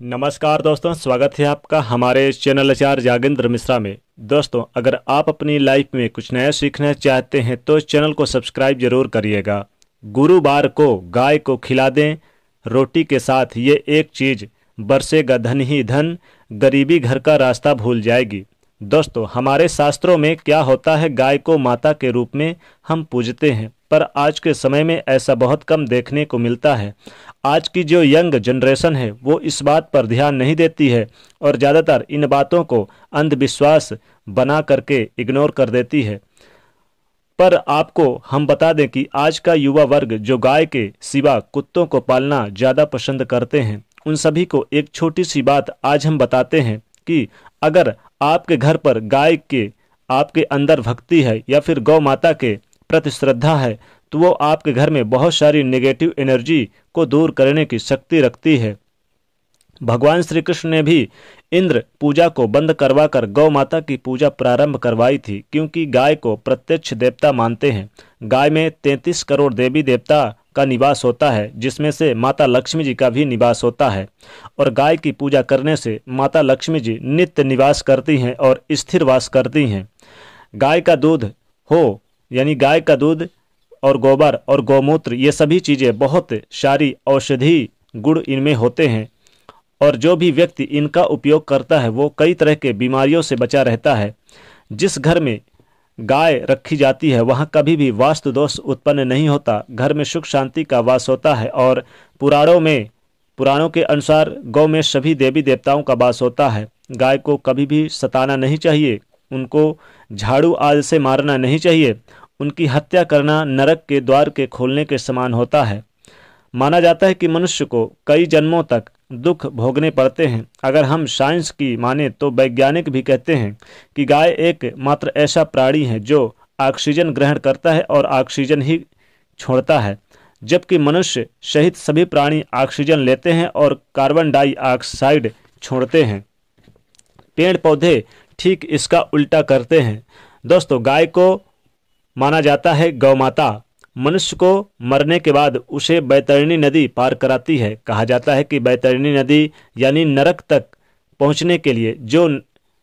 नमस्कार दोस्तों, स्वागत है आपका हमारे चैनल आचार्य जागेंद्र मिश्रा में। दोस्तों, अगर आप अपनी लाइफ में कुछ नया सीखना चाहते हैं तो चैनल को सब्सक्राइब जरूर करिएगा। गुरुवार को गाय को खिला दें रोटी के साथ, ये एक चीज़, बरसेगा धन ही धन, गरीबी घर का रास्ता भूल जाएगी। दोस्तों, हमारे शास्त्रों में क्या होता है, गाय को माता के रूप में हम पूजते हैं, पर आज के समय में ऐसा बहुत कम देखने को मिलता है। आज की जो यंग जनरेशन है वो इस बात पर ध्यान नहीं देती है और ज़्यादातर इन बातों को अंधविश्वास बना करके इग्नोर कर देती है। पर आपको हम बता दें कि आज का युवा वर्ग जो गाय के सिवा कुत्तों को पालना ज़्यादा पसंद करते हैं, उन सभी को एक छोटी सी बात आज हम बताते हैं कि अगर आपके घर पर गाय के आपके अंदर भक्ति है या फिर गौ माता के प्रति श्रद्धा है तो वो आपके घर में बहुत सारी नेगेटिव एनर्जी को दूर करने की शक्ति रखती है। भगवान श्री कृष्ण ने भी इंद्र पूजा को बंद करवाकर गौ माता की पूजा प्रारंभ करवाई थी, क्योंकि गाय को प्रत्यक्ष देवता मानते हैं। गाय में 33 करोड़ देवी देवता का निवास होता है, जिसमें से माता लक्ष्मी जी का भी निवास होता है। और गाय की पूजा करने से माता लक्ष्मी जी नित्य निवास करती हैं और स्थिर वास करती हैं। गाय का दूध हो यानी गाय का दूध और गोबर और गौमूत्र, ये सभी चीज़ें बहुत सारी औषधि गुण इनमें होते हैं और जो भी व्यक्ति इनका उपयोग करता है वो कई तरह के बीमारियों से बचा रहता है। जिस घर में गाय रखी जाती है वहाँ कभी भी वास्तु दोष उत्पन्न नहीं होता, घर में सुख शांति का वास होता है। और पुराणों के अनुसार गौ में सभी देवी देवताओं का वास होता है। गाय को कभी भी सताना नहीं चाहिए, उनको झाड़ू आदि से मारना नहीं चाहिए, उनकी हत्या करना नरक के द्वार के खोलने के समान होता है। माना जाता है कि मनुष्य को कई जन्मों तक दुख भोगने पड़ते हैं। अगर हम साइंस की माने तो वैज्ञानिक भी कहते हैं कि गाय एक मात्र ऐसा प्राणी है जो ऑक्सीजन ग्रहण करता है और ऑक्सीजन ही छोड़ता है, जबकि मनुष्य सहित सभी प्राणी ऑक्सीजन लेते हैं और कार्बन डाइऑक्साइड छोड़ते हैं। पेड़ पौधे ठीक इसका उल्टा करते हैं। दोस्तों, गाय को माना जाता है गौ माता। मनुष्य को मरने के बाद उसे बैतरणी नदी पार कराती है। कहा जाता है कि बैतरणी नदी यानी नरक तक पहुंचने के लिए जो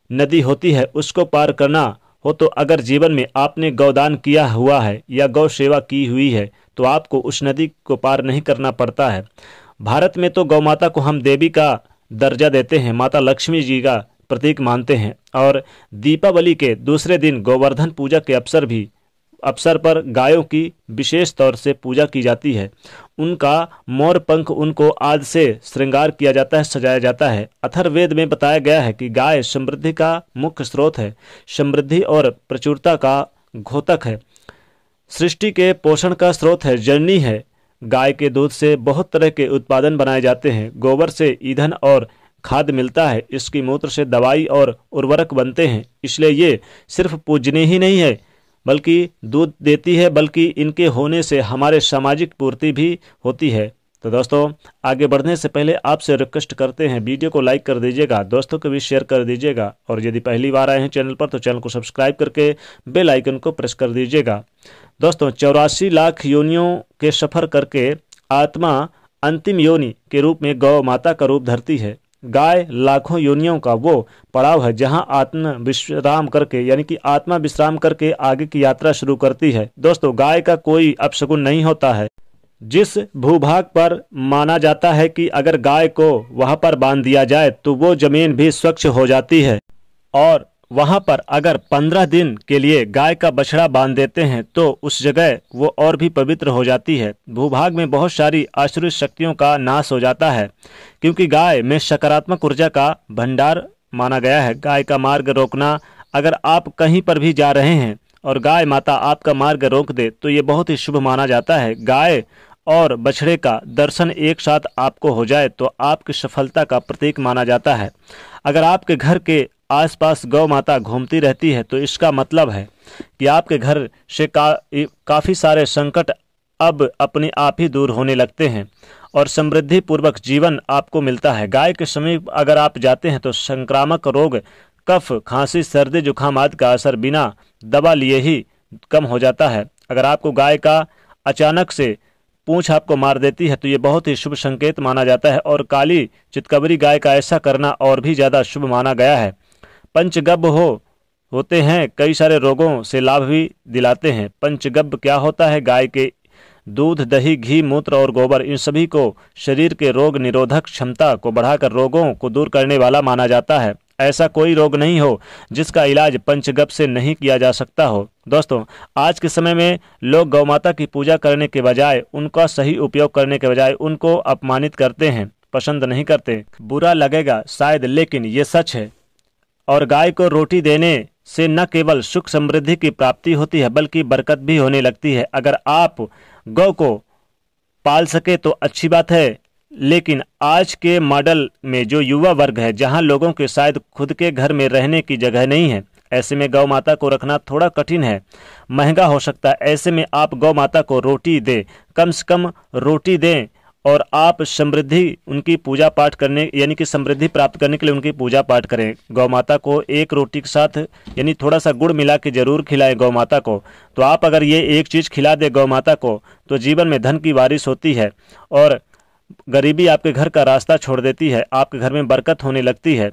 नदी होती है उसको पार करना हो तो अगर जीवन में आपने गौदान किया हुआ है या गौ सेवा की हुई है तो आपको उस नदी को पार नहीं करना पड़ता है। भारत में तो गौ माता को हम देवी का दर्जा देते हैं, माता लक्ष्मी जी का प्रतीक मानते हैं। और दीपावली के दूसरे दिन गोवर्धन पूजा के अवसर पर गायों की विशेष तौर से पूजा की जाती है। उनका मोर पंख उनको आज से श्रृंगार किया जाता है, सजाया जाता है। अथर्ववेद में बताया गया है कि गाय समृद्धि का मुख्य स्रोत है, समृद्धि और प्रचुरता का घोतक है, सृष्टि के पोषण का स्रोत है, जननी है। गाय के दूध से बहुत तरह के उत्पादन बनाए जाते हैं। गोबर से ईंधन और खाद मिलता है, इसकी मूत्र से दवाई और उर्वरक बनते हैं। इसलिए ये सिर्फ पूजनीय ही नहीं है बल्कि दूध देती है, बल्कि इनके होने से हमारे सामाजिक पूर्ति भी होती है। तो दोस्तों, आगे बढ़ने से पहले आपसे रिक्वेस्ट करते हैं वीडियो को लाइक कर दीजिएगा, दोस्तों को भी शेयर कर दीजिएगा और यदि पहली बार आए हैं चैनल पर तो चैनल को सब्सक्राइब करके बेल आइकन को प्रेस कर दीजिएगा। दोस्तों, 84 लाख योनियों के सफर करके आत्मा अंतिम योनि के रूप में गौ माता का रूप धरती है। गाय लाखों योनियों का वो पड़ाव है जहां आत्मा विश्राम करके आगे की यात्रा शुरू करती है। दोस्तों, गाय का कोई अपशगुन नहीं होता है। जिस भूभाग पर माना जाता है कि अगर गाय को वहां पर बांध दिया जाए तो वो जमीन भी स्वच्छ हो जाती है और वहां पर अगर 15 दिन के लिए गाय का बछड़ा बांध देते हैं तो उस जगह वो और भी पवित्र हो जाती है। भूभाग में बहुत सारी आसुरी शक्तियों का नाश हो जाता है, क्योंकि गाय में सकारात्मक ऊर्जा का भंडार माना गया है। गाय का मार्ग रोकना, अगर आप कहीं पर भी जा रहे हैं और गाय माता आपका मार्ग रोक दे तो ये बहुत ही शुभ माना जाता है। गाय और बछड़े का दर्शन एक साथ आपको हो जाए तो आपकी सफलता का प्रतीक माना जाता है। अगर आपके घर के आसपास गौ माता घूमती रहती है तो इसका मतलब है कि आपके घर से काफ़ी सारे संकट अब अपने आप ही दूर होने लगते हैं और समृद्धि पूर्वक जीवन आपको मिलता है। गाय के समीप अगर आप जाते हैं तो संक्रामक रोग, कफ, खांसी, सर्दी, जुकाम आदि का असर बिना दवा लिए ही कम हो जाता है। अगर आपको गाय का अचानक से पूंछ आपको मार देती है तो ये बहुत ही शुभ संकेत माना जाता है। और काली चितकबरी गाय का ऐसा करना और भी ज़्यादा शुभ माना गया है। पंचगव्य होते हैं, कई सारे रोगों से लाभ भी दिलाते हैं। पंचगव्य क्या होता है? गाय के दूध, दही, घी, मूत्र और गोबर, इन सभी को शरीर के रोग निरोधक क्षमता को बढ़ाकर रोगों को दूर करने वाला माना जाता है। ऐसा कोई रोग नहीं हो जिसका इलाज पंचगव्य से नहीं किया जा सकता हो। दोस्तों, आज के समय में लोग गौ माता की पूजा करने के बजाय, उनका सही उपयोग करने के बजाय उनको अपमानित करते हैं, पसंद नहीं करते। बुरा लगेगा शायद, लेकिन ये सच है। और गाय को रोटी देने से न केवल सुख समृद्धि की प्राप्ति होती है बल्कि बरकत भी होने लगती है। अगर आप गौ को पाल सके तो अच्छी बात है, लेकिन आज के मॉडल में जो युवा वर्ग है, जहां लोगों के शायद खुद के घर में रहने की जगह नहीं है, ऐसे में गौ माता को रखना थोड़ा कठिन है, महंगा हो सकता है। ऐसे में आप गौ माता को रोटी दें, कम से कम रोटी दें, और आप समृद्धि उनकी पूजा पाठ करने यानी कि समृद्धि प्राप्त करने के लिए उनकी पूजा पाठ करें। गौ माता को एक रोटी के साथ यानी थोड़ा सा गुड़ मिला के जरूर खिलाएं गौ माता को। तो आप अगर ये एक चीज़ खिला दे गौ माता को तो जीवन में धन की बारिश होती है और गरीबी आपके घर का रास्ता छोड़ देती है, आपके घर में बरकत होने लगती है।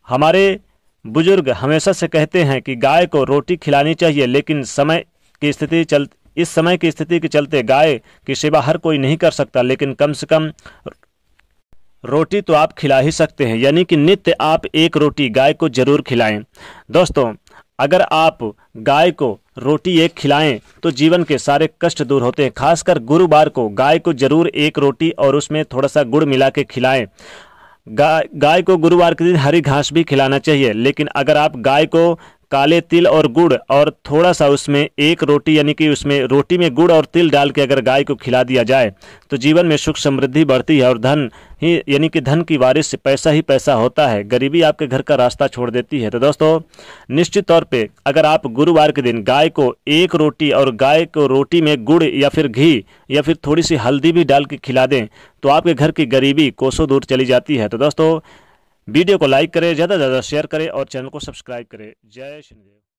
हमारे बुजुर्ग हमेशा से कहते हैं कि गाय को रोटी खिलानी चाहिए, लेकिन इस समय की स्थिति के चलते गाय की सेवा हर कोई नहीं कर सकता, लेकिन कम से कम रोटी तो आप खिला ही सकते हैं, यानी कि नित्य आप एक रोटी गाय को जरूर खिलाएं। दोस्तों, अगर आप गाय को रोटी एक खिलाएं तो जीवन के सारे कष्ट दूर होते हैं। खासकर गुरुवार को गाय को जरूर एक रोटी और उसमें थोड़ा सा गुड़ मिला के खिलाएं। गाय को गुरुवार के दिन हरी घास भी खिलाना चाहिए, लेकिन अगर आप गाय को काले तिल और गुड़ और थोड़ा सा उसमें एक रोटी यानी कि उसमें रोटी में गुड़ और तिल डाल के अगर गाय को खिला दिया जाए तो जीवन में सुख समृद्धि बढ़ती है और धन ही यानी कि धन की बारिश से पैसा ही पैसा होता है, गरीबी आपके घर का रास्ता छोड़ देती है। तो दोस्तों, निश्चित तौर पे अगर आप गुरुवार के दिन गाय को एक रोटी और गाय को रोटी में गुड़ या फिर घी या फिर थोड़ी सी हल्दी भी डाल के खिला दें तो आपके घर की गरीबी कोसों दूर चली जाती है। तो दोस्तों, वीडियो को लाइक करें, ज़्यादा से ज़्यादा शेयर करें और चैनल को सब्सक्राइब करें। जय श्री देव।